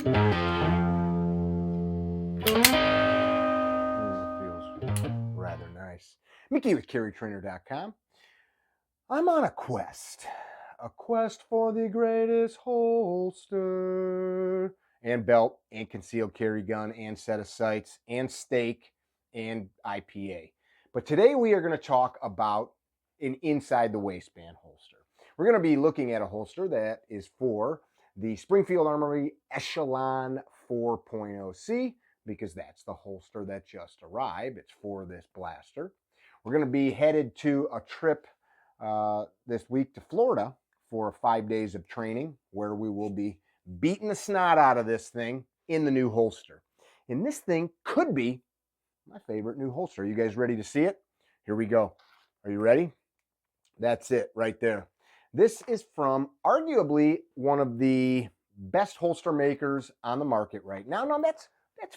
Feels rather nice. Mickey with CarryTrainer.com. I'm on a quest for the greatest holster and belt and concealed carry gun and set of sights and stake and IPA. But today we are going to talk about an inside the waistband holster. We're going to be looking at a holster that is for the Springfield Armory Echelon 4.0C because that's the holster that just arrived. It's for this blaster. We're going to be headed to a trip this week to Florida for 5 days of training where we will be beating the snot out of this thing in the new holster. And this thing could be my favorite new holster. Are you guys ready to see it? Here we go. Are you ready? That's it right there. This is from arguably one of the best holster makers on the market right now. Now that's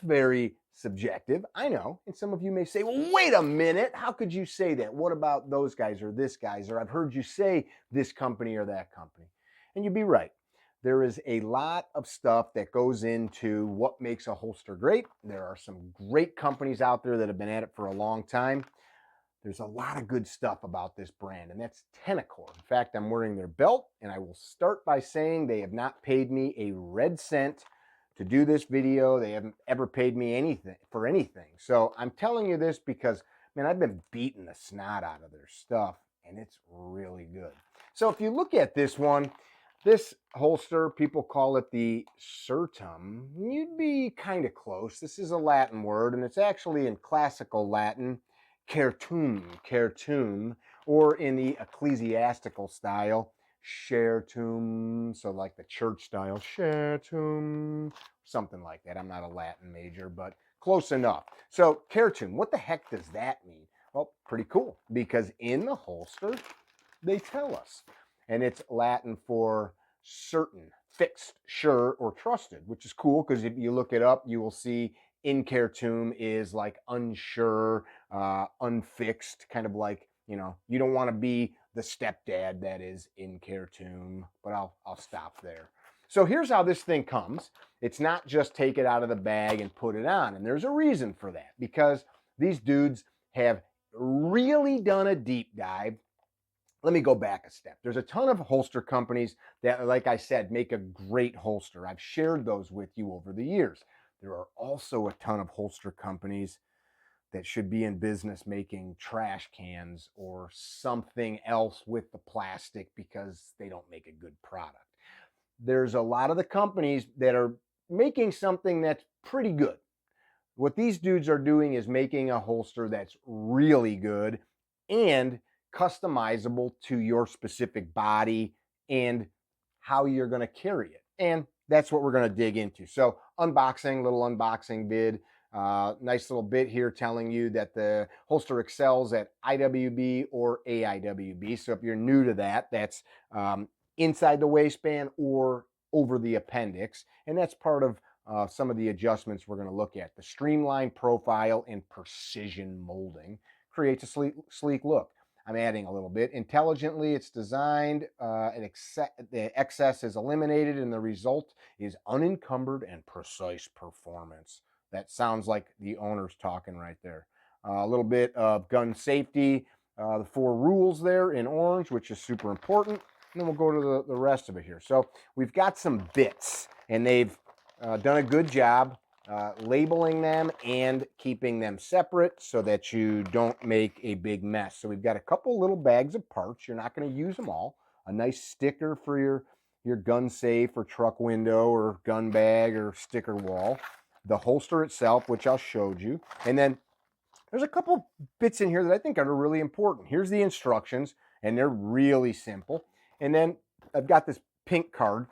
very subjective, I know. And some of you may say, well, wait a minute. How could you say that? What about those guys or this guys? Or I've heard you say this company or that company. And you'd be right. There is a lot of stuff that goes into what makes a holster great. There are some great companies out there that have been at it for a long time. There's a lot of good stuff about this brand, and that's Tenicor. In fact, I'm wearing their belt, and I will start by saying they have not paid me a red cent to do this video. They haven't ever paid me anything for anything. So I'm telling you this because, man, I've been beating the snot out of their stuff, and it's really good. So if you look at this one, this holster, people call it the Certum. You'd be kind of close. This is a Latin word, and it's actually in classical Latin, Certum, or in the ecclesiastical style, Certum, so like the church style, Certum, something like that. I'm not a Latin major, but close enough. So Certum, what the heck does that mean? Well, pretty cool, because in the holster, they tell us. And it's Latin for certain, fixed, sure, or trusted, which is cool because if you look it up, you will see in Certum is like unsure, unfixed, kind of like, you know, you don't want to be the stepdad that is in Certum, but I'll stop there. So here's how this thing comes. It's not just take it out of the bag and put it on. And there's a reason for that, because these dudes have really done a deep dive. Let me go back a step. There's a ton of holster companies that, like I said, make a great holster. I've shared those with you over the years. There are also a ton of holster companies that should be in business making trash cans or something else with the plastic because they don't make a good product. There's a lot of the companies that are making something that's pretty good. What these dudes are doing is making a holster that's really good and customizable to your specific body and how you're going to carry it. And that's what we're going to dig into. So unboxing, little unboxing vid. Nice little bit here telling you that the holster excels at IWB or AIWB. So if you're new to that, that's inside the waistband or over the appendix. And that's part of some of the adjustments we're going to look at. The streamlined profile and precision molding creates a sleek look. I'm adding a little bit. Intelligently, it's designed, the excess is eliminated, and the result is unencumbered and precise performance. That sounds like the owner's talking right there. A little bit of gun safety, the 4 rules there in orange, which is super important. And then we'll go to the rest of it here. So we've got some bits, and they've done a good job labeling them and keeping them separate so that you don't make a big mess. So we've got a couple little bags of parts. You're not going to use them all. A nice sticker for your gun safe or truck window or gun bag or sticker wall. The holster itself, which I'll show you. And then there's a couple bits in here that I think are really important. Here's the instructions, and they're really simple. And then I've got this pink card,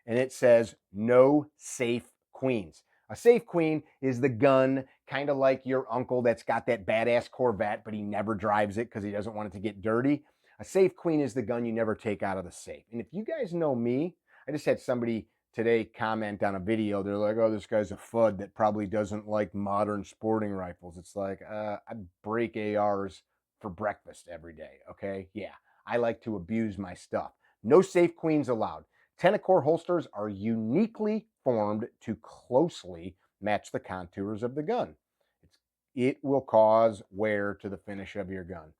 and it says, no safe queens. A safe queen is the gun, kind of like your uncle that's got that badass Corvette, but he never drives it because he doesn't want it to get dirty. A safe queen is the gun you never take out of the safe. And if you guys know me, I just had somebody today comment on a video. They're like, oh, this guy's a FUD that probably doesn't like modern sporting rifles. It's like, I break ARs for breakfast every day, okay? Yeah, I like to abuse my stuff. No safe queens allowed. Tenicor holsters are uniquely formed to closely match the contours of the gun. It will cause wear to the finish of your gun.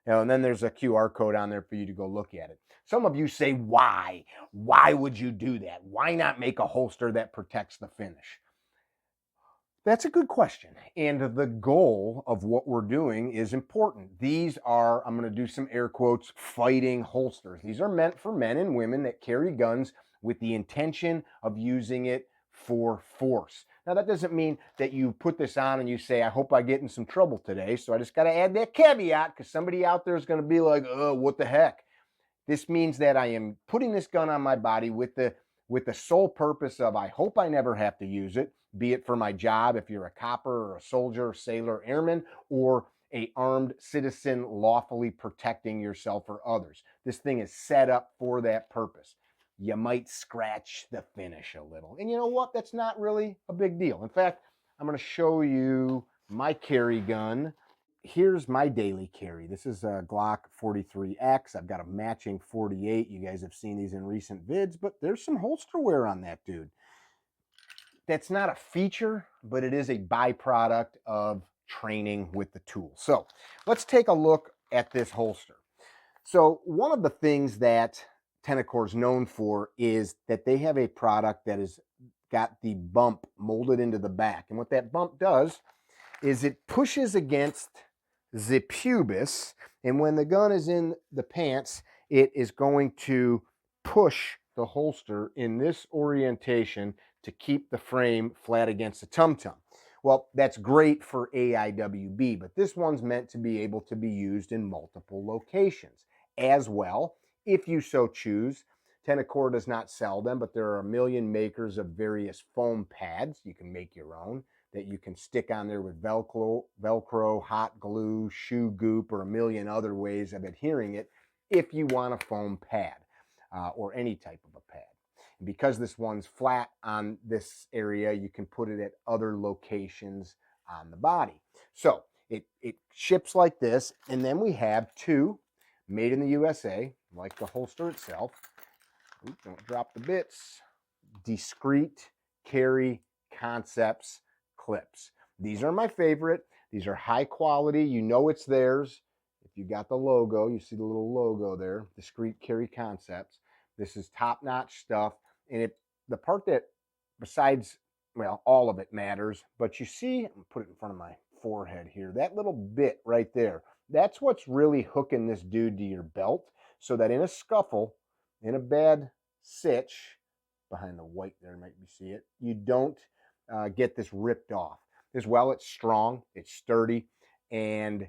And then there's a QR code on there for you to go look at it. Some of you say, why? Why would you do that? Why not make a holster that protects the finish? That's a good question. And the goal of what we're doing is important. These are, I'm going to do some air quotes, fighting holsters. These are meant for men and women that carry guns with the intention of using it for force. Now, that doesn't mean that you put this on and you say, I hope I get in some trouble today. So I just got to add that caveat because somebody out there is going to be like, oh, what the heck? This means that I am putting this gun on my body with the sole purpose of I hope I never have to use it, be it for my job if you're a copper or a soldier, sailor, airman, or a armed citizen lawfully protecting yourself or others. This thing is set up for that purpose. You might scratch the finish a little. And you know what? That's not really a big deal. In fact, I'm going to show you my carry gun. Here's my daily carry. This is a Glock 43X. I've got a matching 48. You guys have seen these in recent vids, but there's some holster wear on that dude. That's not a feature, but it is a byproduct of training with the tool. So let's take a look at this holster. So one of the things that Tenicor is known for is that they have a product that has got the bump molded into the back. And what that bump does is it pushes against the pubis, and when the gun is in the pants, it is going to push the holster in this orientation to keep the frame flat against the tum-tum. Well, that's great for AIWB, but this one's meant to be able to be used in multiple locations as well, if you so choose. Tenicor does not sell them, but there are a million makers of various foam pads. You can make your own that you can stick on there with Velcro, hot glue, shoe goop, or a million other ways of adhering it if you want a foam pad or any type of a pad. And because this one's flat on this area, you can put it at other locations on the body. So it ships like this, and then we have two made in the USA, like the holster itself. Oops, don't drop the bits. Discreet carry concepts clips. These are my favorite. These are high quality. You know it's theirs. If you got the logo, you see the little logo there, Discreet Carry Concepts. This is top-notch stuff. And the part that, besides, well, all of it matters, but you see, I'm put it in front of my forehead here, that little bit right there, that's what's really hooking this dude to your belt so that in a scuffle, in a bad sitch, behind the white there, might you see it, you don't get this ripped off. As well, it's strong, it's sturdy, and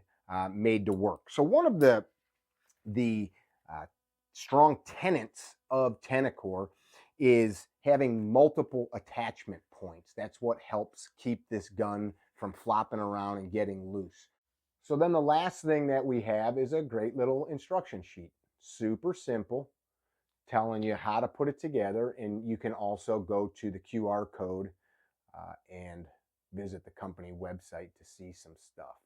made to work. So one of the strong tenets of Tenicor is having multiple attachment points. That's what helps keep this gun from flopping around and getting loose. So then the last thing that we have is a great little instruction sheet. Super simple, telling you how to put it together, and you can also go to the QR code and visit the company website to see some stuff.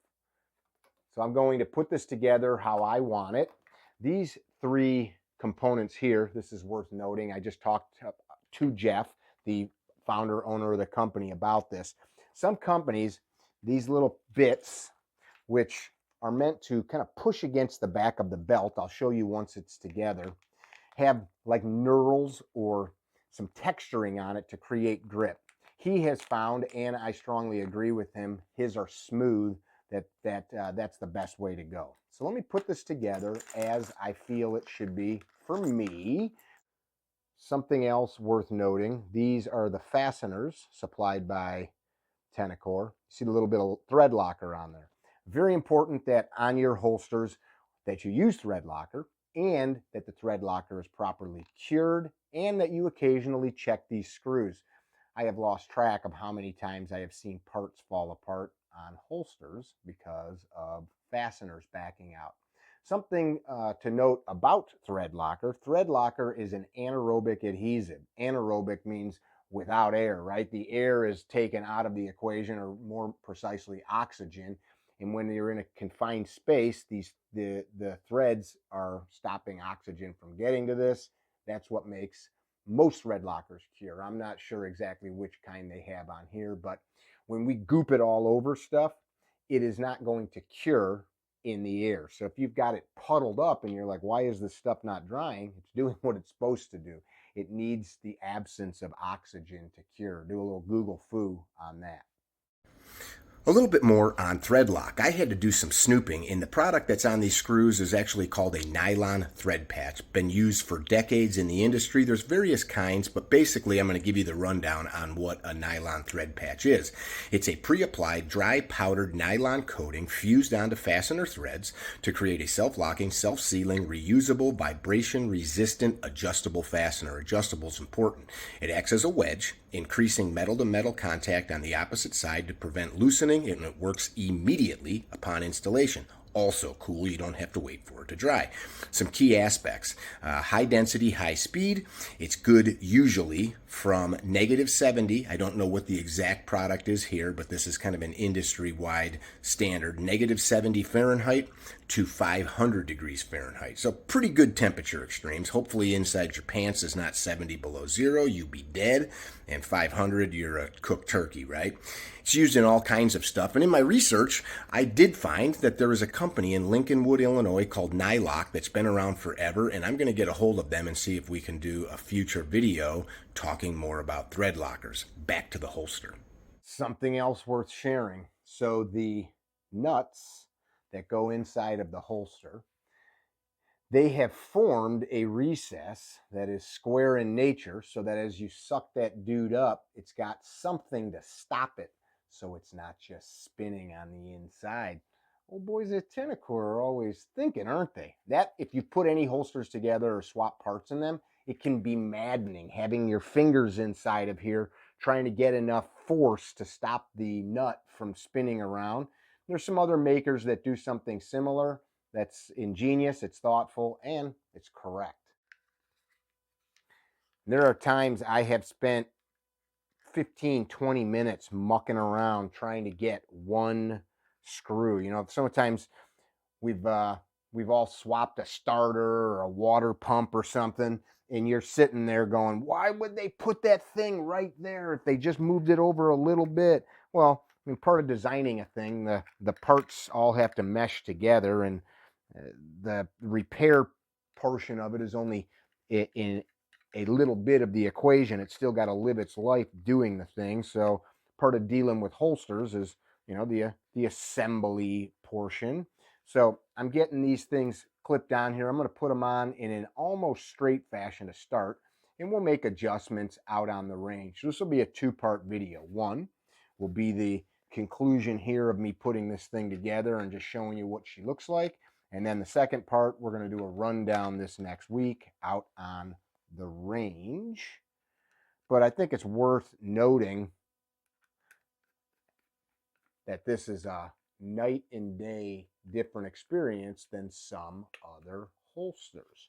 So I'm going to put this together how I want it. These three components here, this is worth noting. I just talked to Jeff, the founder, owner of the company, about this. Some companies, these little bits, which are meant to kind of push against the back of the belt, I'll show you once it's together, have like knurls or some texturing on it to create grip. He has found, and I strongly agree with him, his are smooth, that's the best way to go. So let me put this together as I feel it should be for me. Something else worth noting, these are the fasteners supplied by Tenicor. See the little bit of thread locker on there. Very important that on your holsters that you use thread locker, and that the thread locker is properly cured, and that you occasionally check these screws. I have lost track of how many times I have seen parts fall apart on holsters because of fasteners backing out. Something to note about thread locker. Thread locker is an anaerobic adhesive. Anaerobic means without air, right? The air is taken out of the equation, or more precisely oxygen. And when you're in a confined space, the threads are stopping oxygen from getting to this. That's what makes most thread lockers cure. I'm not sure exactly which kind they have on here, but when we goop it all over stuff, it is not going to cure in the air. So if you've got it puddled up and you're like, why is this stuff not drying? It's doing what it's supposed to do. It needs the absence of oxygen to cure. Do a little Google foo on that. A little bit more on thread lock. I had to do some snooping, and the product that's on these screws is actually called a nylon thread patch. Been used for decades in the industry. There's various kinds, but basically I'm going to give you the rundown on what a nylon thread patch is. It's a pre-applied dry powdered nylon coating fused onto fastener threads to create a self-locking, self-sealing, reusable, vibration-resistant, adjustable fastener. Adjustable is important. It acts as a wedge, increasing metal-to-metal contact on the opposite side to prevent loosening, and it works immediately upon installation. Also cool, you don't have to wait for it to dry. Some key aspects: high density, high speed. It's good usually from -70. I don't know what the exact product is here, but this is kind of an industry-wide standard. -70 Fahrenheit to 500 degrees Fahrenheit. So pretty good temperature extremes. Hopefully inside your pants is not 70 below zero. You'd be dead. And 500, you're a cooked turkey, right? It's used in all kinds of stuff. And in my research, I did find that there is a company in Lincolnwood, Illinois called Nylock that's been around forever. And I'm going to get a hold of them and see if we can do a future video talking more about thread lockers. Back to the holster. Something else worth sharing. So the nuts that go inside of the holster, they have formed a recess that is square in nature so that as you suck that dude up, it's got something to stop it so it's not just spinning on the inside. Old boys at Tenicor are always thinking, aren't they? That if you put any holsters together or swap parts in them, it can be maddening having your fingers inside of here trying to get enough force to stop the nut from spinning around. There's some other makers that do something similar. That's ingenious, it's thoughtful, and it's correct. There are times I have spent 15, 20 minutes mucking around trying to get one screw. You know, sometimes we've all swapped a starter or a water pump or something, and you're sitting there going, why would they put that thing right there if they just moved it over a little bit? Well, I mean, part of designing a thing, the parts all have to mesh together, and the repair portion of it is only in a little bit of the equation. It's still got to live its life doing the thing. So part of dealing with holsters is, you know, the assembly portion. So I'm getting these things clipped on here. I'm going to put them on in an almost straight fashion to start, and we'll make adjustments out on the range. This will be a two-part video. One will be the conclusion here of me putting this thing together and just showing you what she looks like. And then the second part, we're going to do a rundown this next week out on the range. But I think it's worth noting that this is a night and day different experience than some other holsters.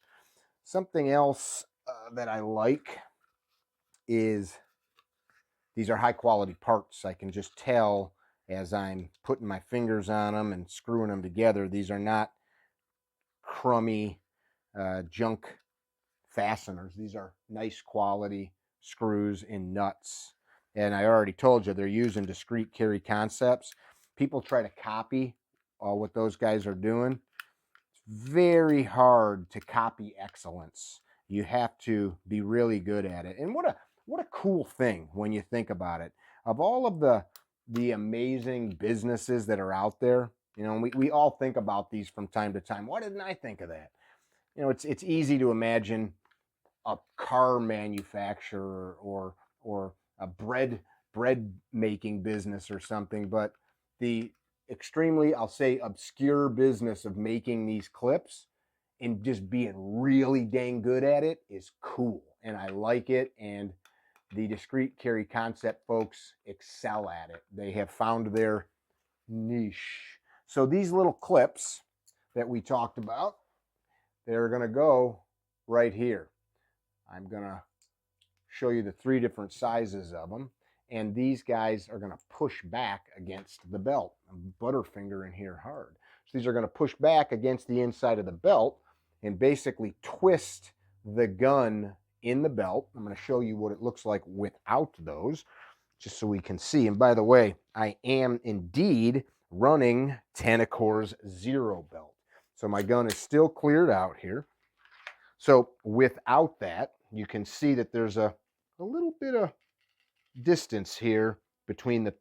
Something else that I like is these are high quality parts. I can just tell as I'm putting my fingers on them and screwing them together. These are not crummy junk fasteners. These are nice quality screws and nuts. And I already told you they're using discrete carry concepts. People try to copy what those guys are doing. It's very hard to copy excellence. You have to be really good at it. And what a cool thing when you think about it. Of all of the amazing businesses that are out there, you know, we all think about these from time to time. Why didn't I think of that? You know, it's easy to imagine a car manufacturer or a bread making business or something, but the extremely, I'll say, obscure business of making these clips and just being really dang good at it is cool, and I like it. And the discrete carry concept folks excel at it. They have found their niche. So these little clips that we talked about, they're going to go right here. I'm going to show you the three different sizes of them. And these guys are going to push back against the belt. I'm butterfingering here hard. So these are going to push back against the inside of the belt and basically twist the gun in the belt. I'm going to show you what it looks like without those, just so we can see. And by the way, I am indeed running Tenicor's Zero belt. So my gun is still cleared out here. So without that, you can see that there's a little bit of distance here between the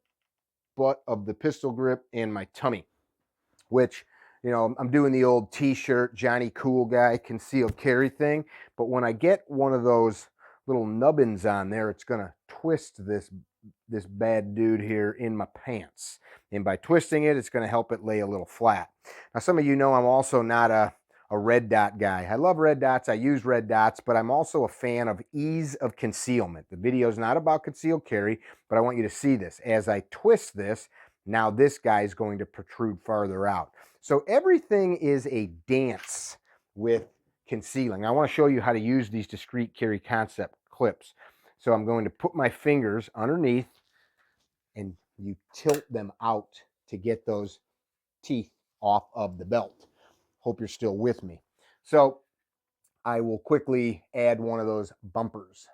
butt of the pistol grip and my tummy, which, you know, I'm doing the old t-shirt Johnny Cool Guy concealed carry thing, but when I get one of those little nubbins on there, it's going to twist this bad dude here in my pants, and by twisting it, it's going to help it lay a little flat. Now, some of you know I'm also not a red dot guy. I love red dots, I use red dots, but I'm also a fan of ease of concealment. The video is not about concealed carry, but I want you to see this. As I twist this, now this guy is going to protrude farther out. So everything is a dance with concealing. I want to show you how to use these discrete carry concept clips. So I'm going to put my fingers underneath, and you tilt them out to get those teeth off of the belt. Hope you're still with me. So I will quickly add one of those bumpers.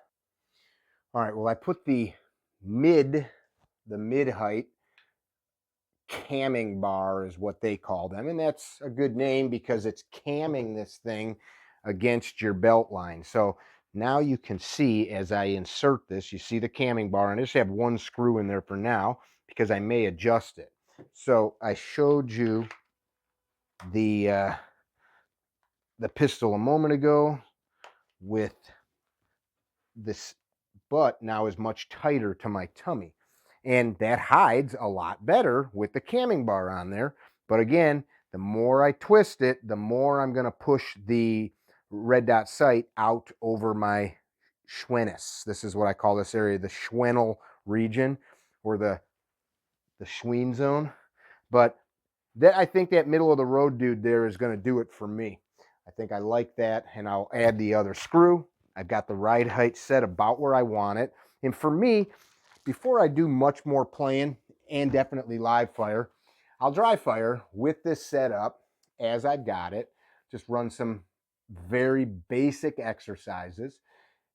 All right, well, I put the mid height camming bar is what they call them, and that's a good name because it's camming this thing against your belt line. So now you can see as I insert this, you see the camming bar, and I just have one screw in there for now because I may adjust it. So I showed you the pistol a moment ago with this butt now is much tighter to my tummy, and that hides a lot better with the camming bar on there. But again, the more I twist it, the more I'm going to push the red dot sight out over my schwennis. This is what I call this area, the schwennel region, or the schween zone. But that, I think that middle of the road dude there is going to do it for me. I think I like that, and I'll add the other screw. I've got the ride height set about where I want it. And for me, before I do much more playing and definitely live fire, I'll dry fire with this setup as I've got it. Just run some very basic exercises,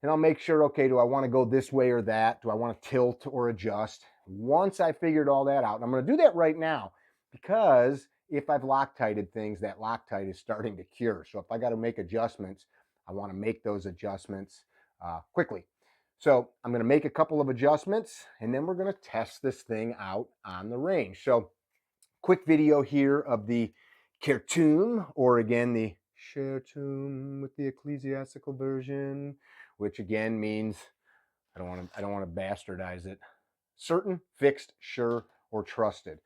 and I'll make sure, okay, do I want to go this way or that? Do I want to tilt or adjust? Once I figured all that out, and I'm going to do that right now, because if I've Loctited things, that Loctite is starting to cure. So if I got to make adjustments, I want to make those adjustments quickly. So I'm going to make a couple of adjustments, and then we're going to test this thing out on the range. So quick video here of the Certum, or again, the Certum with the ecclesiastical version, which again means, I don't want to bastardize it, certain, fixed, sure, or trusted.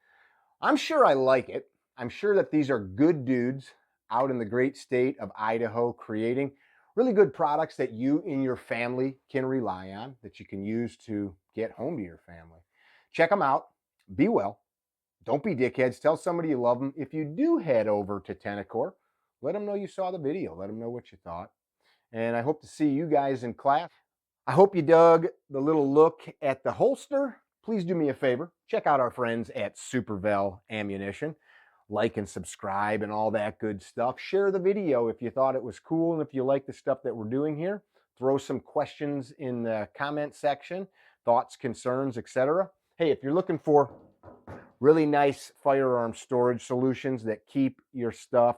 I'm sure I like it. I'm sure that these are good dudes out in the great state of Idaho creating really good products that you and your family can rely on, that you can use to get home to your family. Check them out. Be well. Don't be dickheads. Tell somebody you love them. If you do head over to Tenicor, let them know you saw the video. Let them know what you thought. And I hope to see you guys in class. I hope you dug the little look at the holster. Please do me a favor. Check out our friends at Supervel Ammunition. Like and subscribe and all that good stuff. Share the video if you thought it was cool, and if you like the stuff that we're doing here. Throw some questions in the comment section, thoughts, concerns, etc. Hey, if you're looking for really nice firearm storage solutions that keep your stuff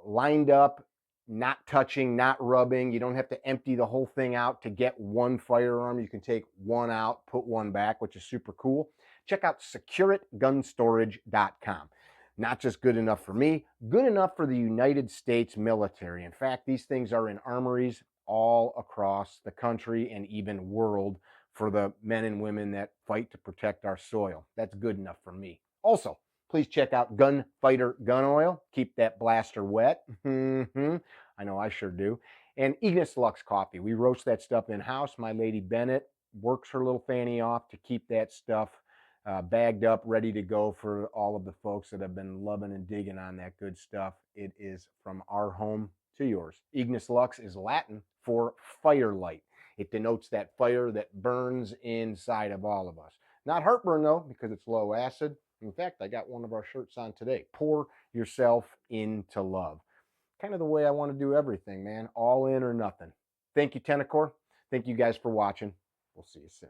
lined up, not touching, not rubbing. You don't have to empty the whole thing out to get one firearm. You can take one out, put one back, which is super cool. Check out securitgunstorage.com. Not just good enough for me, good enough for the United States military. In fact, these things are in armories all across the country and even world for the men and women that fight to protect our soil. That's good enough for me. Also, please check out Gunfighter Gun Oil. Keep that blaster wet. I know I sure do. And Ignis Lux Coffee. We roast that stuff in-house. My lady Bennett works her little fanny off to keep that stuff bagged up, ready to go for all of the folks that have been loving and digging on that good stuff. It is from our home to yours. Ignis Lux is Latin for firelight. It denotes that fire that burns inside of all of us. Not heartburn, though, because it's low acid. In fact, I got one of our shirts on today. Pour yourself into love. Kind of the way I want to do everything, man. All in or nothing. Thank you, Tenicor. Thank you guys for watching. We'll see you soon.